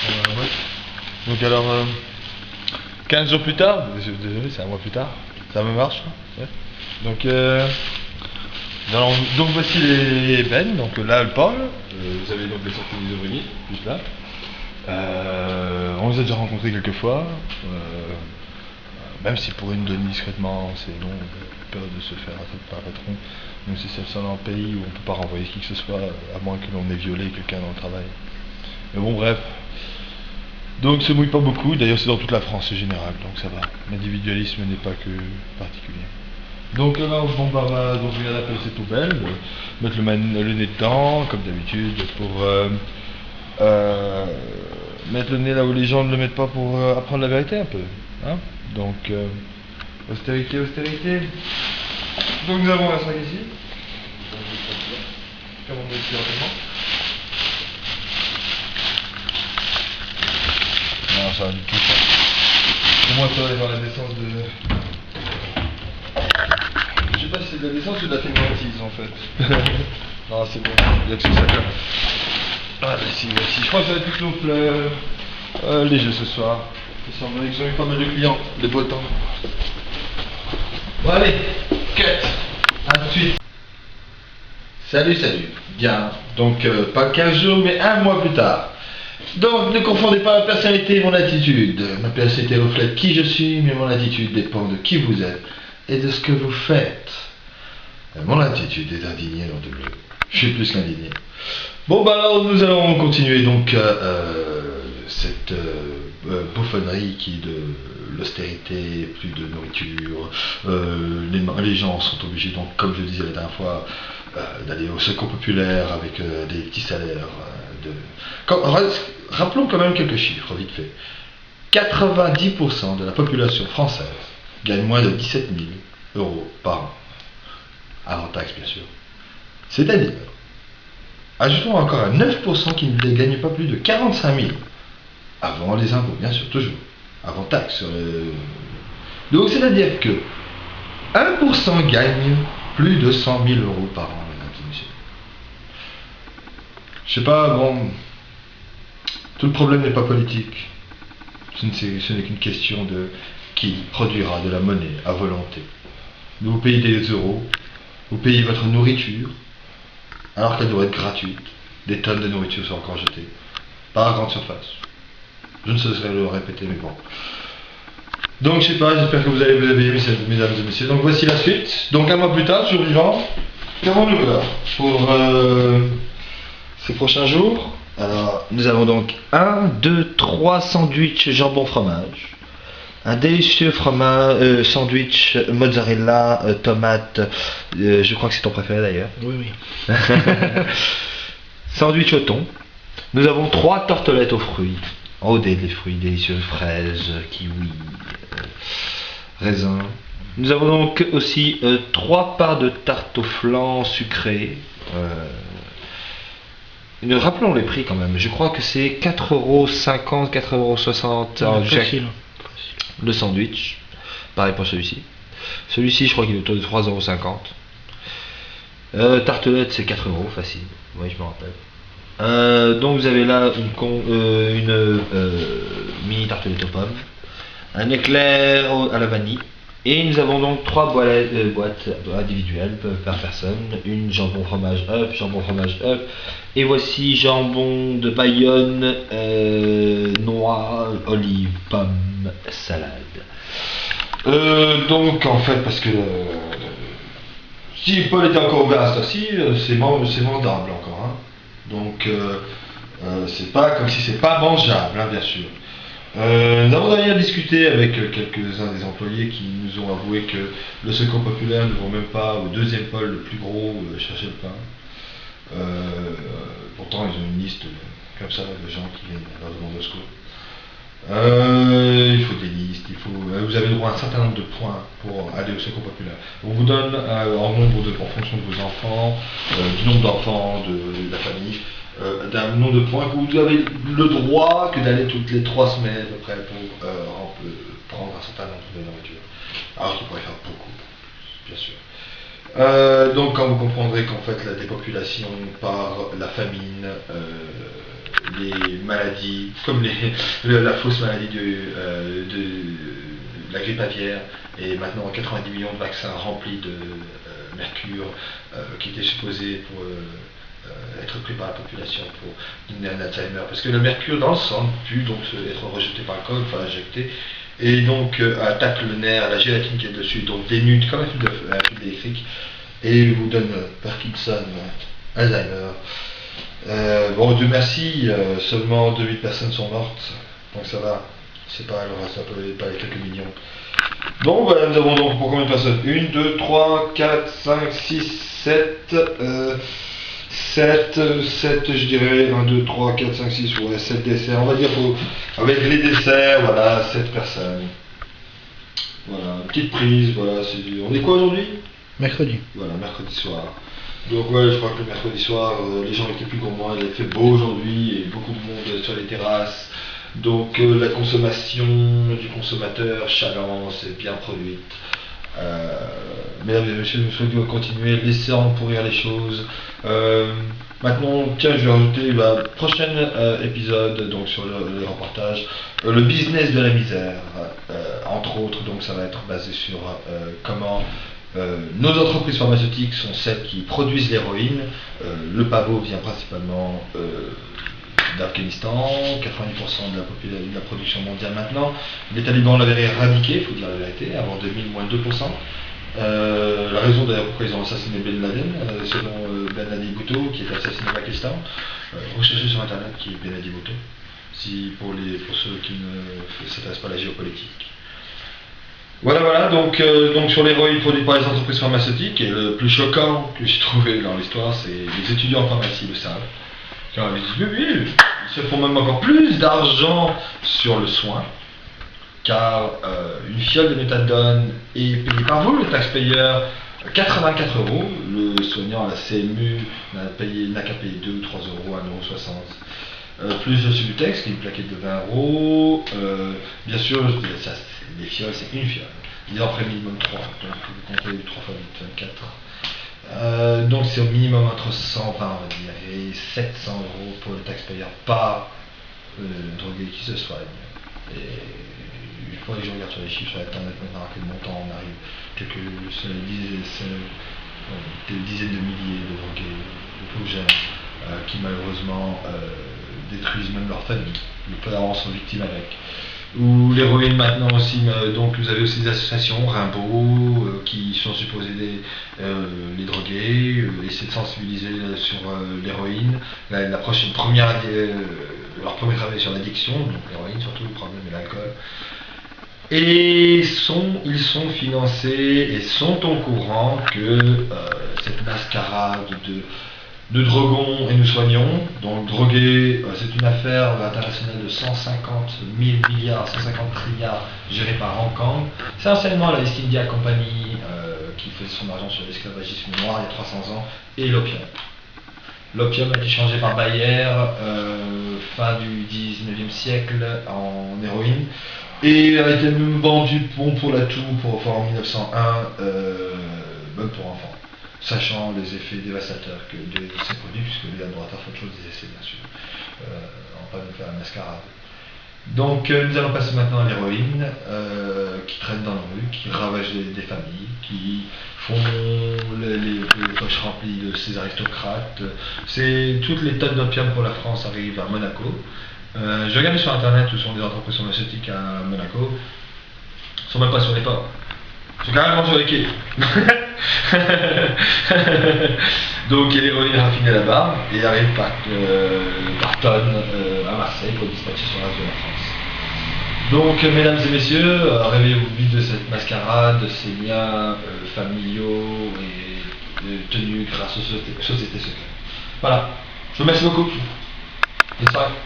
Ouais. Donc alors, 15 jours plus tard, désolé, c'est un mois plus tard, ça me marche. Ouais. Donc, donc voici les bennes, donc là elle parle, vous avez donc les sorties des ouvriers, juste là. On les a déjà rencontrés quelques fois, même si pour une donner discrètement, c'est long, peur de se faire attraper par un patron. Donc c'est seul dans un pays où on ne peut pas renvoyer qui que ce soit, à moins que l'on ait violé quelqu'un dans le travail. Mais bon, bref. Donc se mouille pas beaucoup, d'ailleurs c'est dans toute la France en général, donc ça va. L'individualisme n'est pas que particulier. Donc là, bon, bah, donc je viens d'appeler ces poubelles, mettre le nez dedans, comme d'habitude, pour mettre le nez là où les gens ne le mettent pas pour apprendre la vérité un peu. Hein, donc, austérité, austérité. Donc nous avons un sac ici. Comme on dit ici rapidement. Non, ça va du tout. Au moins ça va aller dans la naissance de... Je sais pas si c'est de la naissance ou de la fainéantise en fait. Non, c'est bon, il y a que ce sac là. Ah bah si, je crois que ça va être plus fleurs. Léger ce soir. Il semble qu'ils ont eu pas mal de clients, de beau temps. Bon allez, cut. À tout de suite. Salut. Bien. Donc pas 15 jours mais un mois plus tard. Donc ne confondez pas ma personnalité et mon attitude. Ma personnalité reflète qui je suis, mais mon attitude dépend de qui vous êtes et de ce que vous faites. Mon attitude est indignée, nom de bleu. Je suis plus qu'indigné. Bon bah alors nous allons continuer donc cette bouffonnerie qui est de l'austérité, plus de nourriture. Les gens sont obligés donc, comme je le disais la dernière fois, d'aller au secours populaire avec des petits salaires. Rappelons quand même quelques chiffres vite fait. 90% de la population française gagne moins de 17 000 euros par an. Avant taxe bien sûr. C'est-à-dire, ajoutons encore à 9% qui ne gagnent pas plus de 45 000. Avant les impôts, bien sûr, toujours. Avant taxe. Donc c'est-à-dire que 1% gagne plus de 100 000 euros par an, mesdames et messieurs. Je sais pas, bon... Tout le problème n'est pas politique. Ce n'est qu'une question de qui produira de la monnaie à volonté. Vous payez des euros, vous payez votre nourriture, alors qu'elle doit être gratuite. Des tonnes de nourriture sont encore jetées, par grande surface. Je ne cesserai de le répéter, mais bon. Donc je sais pas, j'espère que vous allez vous éveiller, mesdames et messieurs. Donc voici la suite. Donc un mois plus tard, jour vivant, comment nous voilà pour ces prochains jours. Alors nous avons donc 1, 2, 3 sandwichs jambon fromage. Un délicieux sandwich mozzarella, tomate, je crois que c'est ton préféré d'ailleurs. Oui. Sandwich au thon. Nous avons 3 tartelettes aux fruits. Oh, des fruits délicieux, fraises, kiwi, raisins. Nous avons donc aussi 3 parts de tarte au flan sucré. Rappelons les prix quand même. Je crois que c'est 4,50 €, 4,60 €. Facile. Le sandwich, pareil pour celui-ci. Celui-ci, je crois qu'il est autour de 3,50 €. Tartelette, c'est 4 € facile. Oui, je me rappelle. Donc vous avez là une mini tartelette aux pommes, un éclair à la vanille. Et nous avons donc 3 boîtes individuelles par personne. Une jambon fromage œuf, et voici jambon de Bayonne, noix, olive, pomme, salade. Donc en fait, parce que si Paul était encore au gaz aussi, c'est vendable encore. Hein. Donc c'est pas comme si c'est pas mangeable, hein, bien sûr. Nous avons d'ailleurs discuté avec quelques-uns des employés qui nous ont avoué que le secours populaire ne vont même pas au deuxième pôle le plus gros chercher le pain. Pourtant ils ont une liste comme ça de gens qui viennent leur demander au secours. Il faut des listes, vous avez droit à un certain nombre de points pour aller au secours populaire. On vous donne en fonction de vos enfants, du nombre d'enfants, de la famille, d'un nombre de points que vous avez le droit que d'aller toutes les 3 semaines à peu près pour prendre un certain nombre de nourriture. Alors qu'il pourrait faire beaucoup, bien sûr. Donc quand vous comprendrez qu'en fait la dépopulation par la famine les maladies, comme la fausse maladie de la grippe aviaire, et maintenant 90 millions de vaccins remplis de mercure qui étaient supposés pour être pris par la population pour donner un Alzheimer. Parce que le mercure dans le sang ne peut donc être rejeté par le corps, il faut l'injecter, et donc attaque le nerf, la gélatine qui est dessus, donc dénude comme un fil électrique, et vous donne Parkinson, Alzheimer. Bon, Dieu merci, seulement 2000 personnes sont mortes, donc ça va, c'est pas, alors ça peut pas les quelques millions. Bon, voilà, nous avons donc pour combien de personnes? 1, 2, 3, 4, 5, 6, 7, 7, je dirais, 1, 2, 3, 4, 5, 6, ouais, 7 desserts, on va dire, avec les desserts, voilà, 7 personnes. Voilà, petite prise, voilà, on est quoi aujourd'hui? Mercredi. Voilà, mercredi soir. Donc ouais, je crois que le mercredi soir, les gens étaient plus gourmands, il a fait beau aujourd'hui, et beaucoup de monde sur les terrasses. Donc la consommation du consommateur chaland c'est bien produite. Mesdames et messieurs, nous souhaitons continuer, laissant pourrir les choses. Maintenant, tiens, je vais rajouter le prochain épisode donc sur le reportage, le business de la misère, entre autres. Donc ça va être basé sur comment nos entreprises pharmaceutiques sont celles qui produisent l'héroïne. Le pavot vient principalement d'Afghanistan, 90% de la production mondiale maintenant. Les talibans l'avaient éradiqué, il faut dire la vérité, avant 2000, moins de 2%. La raison d'ailleurs pourquoi ils ont assassiné Ben Laden, selon Benadi Bhutto, qui est assassiné au Pakistan. Recherchez sur internet qui est Benadi Bhutto, pour ceux qui ne s'intéressent pas à la géopolitique. Voilà, donc sur l'héroïne produite par les entreprises pharmaceutiques, et le plus choquant que j'ai trouvé dans l'histoire, c'est les étudiants en pharmacie le savent. Car ils se font même encore plus d'argent sur le soin, car une fiole de méthadone est payée par vous, le taxpayer, 84 €. Le soignant à la CMU n'a qu'à payer 2 ou 3 €, 1,60 €. Plus le Subutex, qui est une plaquette de 20 €. Bien sûr, les fioles, c'est une fiole. Ils en prennent minimum 3, donc vous comptez 3 fois 8, 24. Donc c'est au minimum entre 120, on va dire, et 700 € pour le taxpayer par drogué qui se soigne. Et il faudrait que je regarde sur les chiffres sur internet maintenant, à quel montant on arrive, des dizaines de milliers de drogués, de pauvres jeunes, qui malheureusement détruisent même leur famille. Les parents sont victimes avec. Ou l'héroïne maintenant aussi, donc vous avez aussi des associations, Rimbaud, qui sont supposées les droguer, essayer de sensibiliser sur l'héroïne. Leur premier travail sur l'addiction, donc l'héroïne surtout, le problème de l'alcool. Et ils sont financés et sont au courant que cette mascarade de drogons et nous soignons. Donc droguer, c'est une affaire internationale de 150 000 milliards, 150 trilliards gérée par Hong Kong. C'est essentiellement la East India Company qui faisait son argent sur l'esclavagisme noir il y a 300 ans, et l'opium. L'opium a été changé par Bayer fin du 19e siècle en héroïne, et a été même vendu pour la toux en 1901, même pour enfants, sachant les effets dévastateurs de ces produits, puisque les laboratoires font toujours des essais, bien sûr, on va pas nous faire la mascarade. Donc nous allons passer maintenant à l'héroïne, qui traîne dans la rue, qui ravage des familles, qui font les poches remplies de ces aristocrates. Toutes les tonnes d'opium pour la France arrivent à Monaco. Je regardais sur internet où sont des entreprises pharmaceutiques à Monaco. Ils sont même pas sur les ports, ils sont carrément sur les quais. Donc l'héroïne est raffinée là-bas et arrive par tonnes à Marseille pour dispatcher sur le reste de la France. Donc mesdames et messieurs, réveillez-vous vite de cette mascarade, de ces liens familiaux et tenus grâce aux sociétés secrètes. Voilà, je vous remercie beaucoup. Bonne soirée.